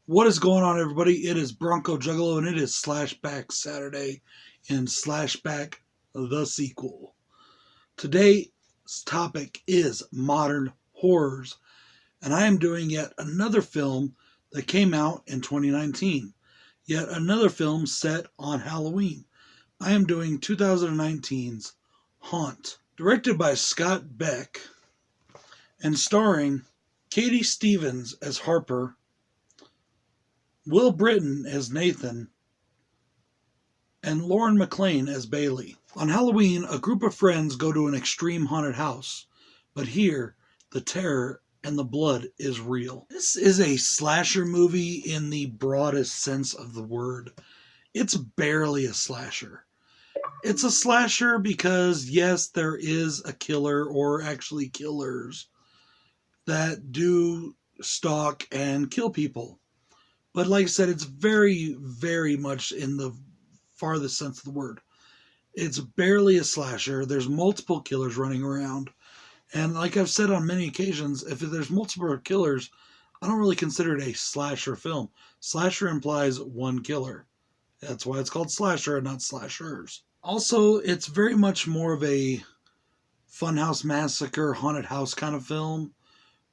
What is going on, everybody? It is Bronco Juggalo, and it is Slashback Saturday in Slashback the Sequel. Today's topic is modern horrors, and I am doing yet another film that came out in 2019. Yet another film set on Halloween. I am doing 2019's Haunt, directed by Scott Beck, and starring Katie Stevens as Harper, Will Britton as Nathan, and Lauren McLean as Bailey. On Halloween, a group of friends go to an extreme haunted house, but here, the terror and the blood is real. This is a slasher movie in the broadest sense of the word. It's barely a slasher. It's a slasher because, yes, there is a killer, or actually killers, that do stalk and kill people. But like I said, it's very, very much in the farthest sense of the word. It's barely a slasher. There's multiple killers running around. And like I've said on many occasions, if there's multiple killers, I don't really consider it a slasher film. Slasher implies one killer. That's why it's called slasher and not slashers. Also, it's very much more of a funhouse massacre, haunted house kind of film.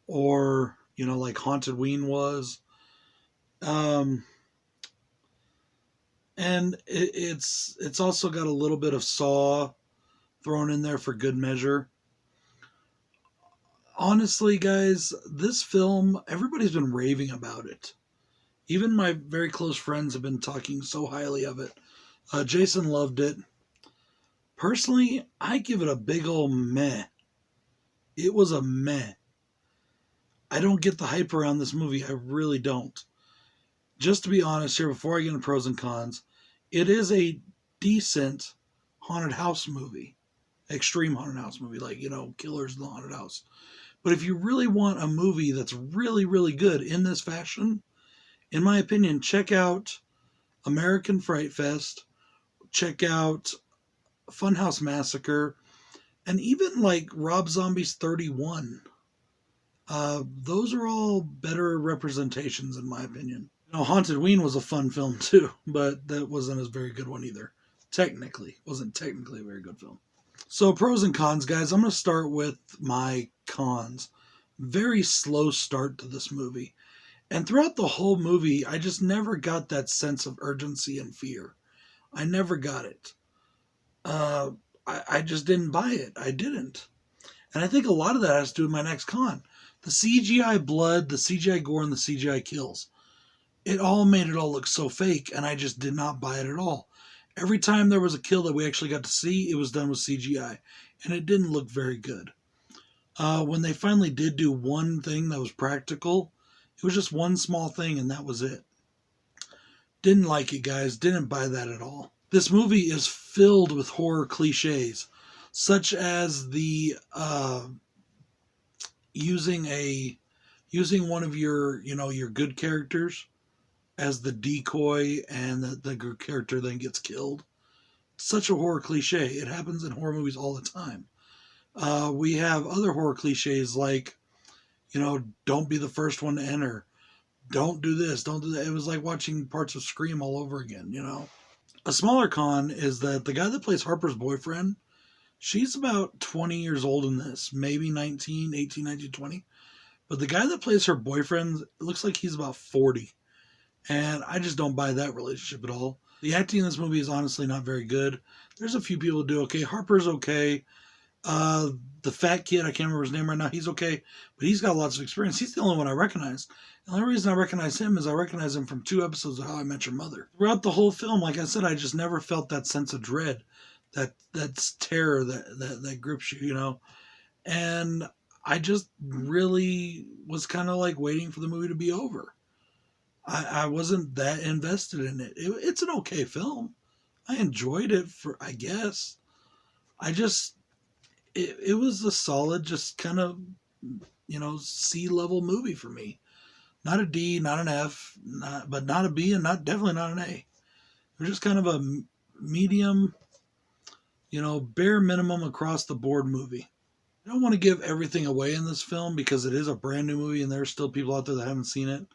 Or, like Hauntedween was. And it's also got a little bit of Saw thrown in there for good measure. Honestly, guys, this film, everybody's been raving about it. Even my very close friends have been talking so highly of it. Jason loved it. Personally, I give it a big old meh. It was a meh. I don't get the hype around this movie. I really don't. Just to be honest here, before I get into pros and cons, it is a decent haunted house movie. Extreme haunted house movie, like, killers in the haunted house. But if you really want a movie that's really, really good in this fashion, in my opinion, check out American Fright Fest, check out Funhouse Massacre, and even like Rob Zombie's 31. Those are all better representations, in my opinion. Hauntedween was a fun film too, but that wasn't a very good one either. Wasn't technically a very good film. So pros and cons, guys. I'm going to start with my cons. Very slow start to this movie. And throughout the whole movie, I just never got that sense of urgency and fear. I never got it. I just didn't buy it. I didn't. And I think a lot of that has to do with my next con. The CGI blood, the CGI gore, and the CGI kills. It all made it all look so fake, and I just did not buy it at all. Every time there was a kill that we actually got to see, it was done with CGI, and it didn't look very good. When they finally did do one thing that was practical, it was just one small thing, and that was it. Didn't like it, guys. Didn't buy that at all. This movie is filled with horror cliches, such as the using one of your good characters as the decoy, and the good character then gets killed. Such a horror cliche. It happens in horror movies all the time. We have other horror cliches like, don't be the first one to enter. Don't do this, don't do that. It was like watching parts of Scream all over again, A smaller con is that the guy that plays Harper's boyfriend, she's about 20 years old in this. Maybe 19, 18, 19, 20. But the guy that plays her boyfriend, it looks like he's about 40. And I just don't buy that relationship at all. The acting in this movie is honestly not very good. There's a few people who do okay. Harper's okay. The fat kid, I can't remember his name right now, he's okay. But he's got lots of experience. He's the only one I recognize. The only reason I recognize him is I recognize him from 2 episodes of How I Met Your Mother. Throughout the whole film, like I said, I just never felt that sense of dread. That's terror that grips you, And I just really was kind of like waiting for the movie to be over. I wasn't that invested in it. It's an okay film. I enjoyed it I guess. It was a solid, just kind of, C-level movie for me. Not a D, not an F, but not a B, and definitely not an A. It was just kind of a medium, bare minimum across the board movie. I don't want to give everything away in this film because it is a brand new movie and there's still people out there that haven't seen it.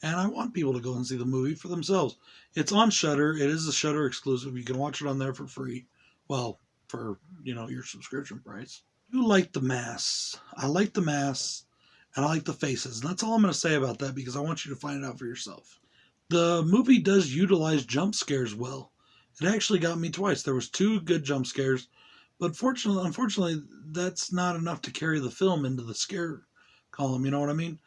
And I want people to go and see the movie for themselves. It's on Shudder. It is a Shudder exclusive. You can watch it on there for free. Well, for, your subscription price. I do like the masks. I like the masks and I like the faces. And that's all I'm going to say about that because I want you to find it out for yourself. The movie does utilize jump scares well. It actually got me twice. There was 2 good jump scares. But unfortunately, that's not enough to carry the film into the scare column. You know what I mean?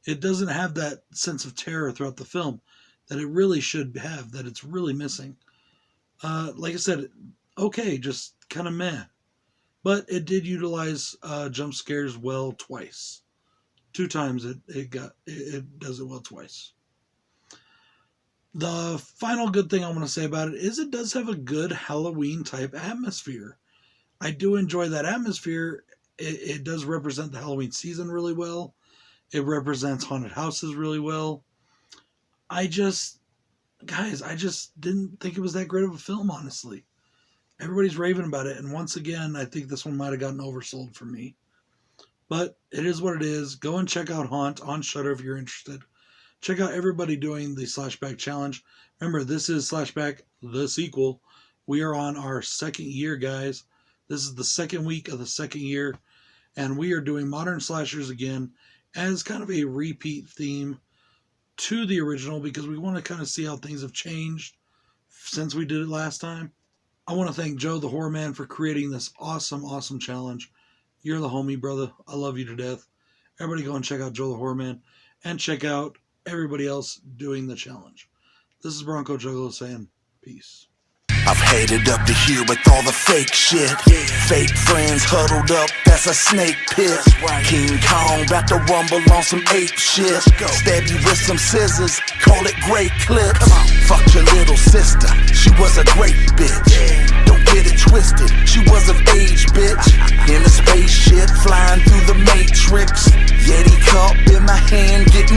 It doesn't have that sense of terror throughout the film that it really should have, that it's really missing. Like I said, okay, just kind of meh. But it did utilize jump scares well twice. 2 times it does it well twice. The final good thing I want to say about it is it does have a good Halloween type atmosphere. I do enjoy that atmosphere. It does represent the Halloween season really well. It represents haunted houses really well. I just didn't think it was that great of a film, honestly. Everybody's raving about it, and once again, I think this one might have gotten oversold for me. But it is what it is. Go and check out Haunt on Shudder if you're interested. Check out everybody doing the Slashback Challenge. Remember, this is Slashback The Sequel. We are on our 2nd year, guys. This is the 2nd week of the 2nd year, and we are doing modern slashers again as kind of a repeat theme to the original because we want to kind of see how things have changed since we did it last time. I want to thank Joe the Horror Man for creating this awesome, awesome challenge. You're the homie, brother. I love you to death. Everybody go and check out Joe the Horror Man and check out everybody else doing the challenge. This is Bronco Juggalo saying peace. I've headed up to here with all the fake shit. Fake friends huddled up, that's a snake pit. King Kong about to rumble on some ape shit. Stab you with some scissors, call it great clips. Fuck your little sister, she was a great bitch. Don't get it twisted, she was of age, bitch. In a spaceship, flying through the matrix. Yeti cup in my hand, getting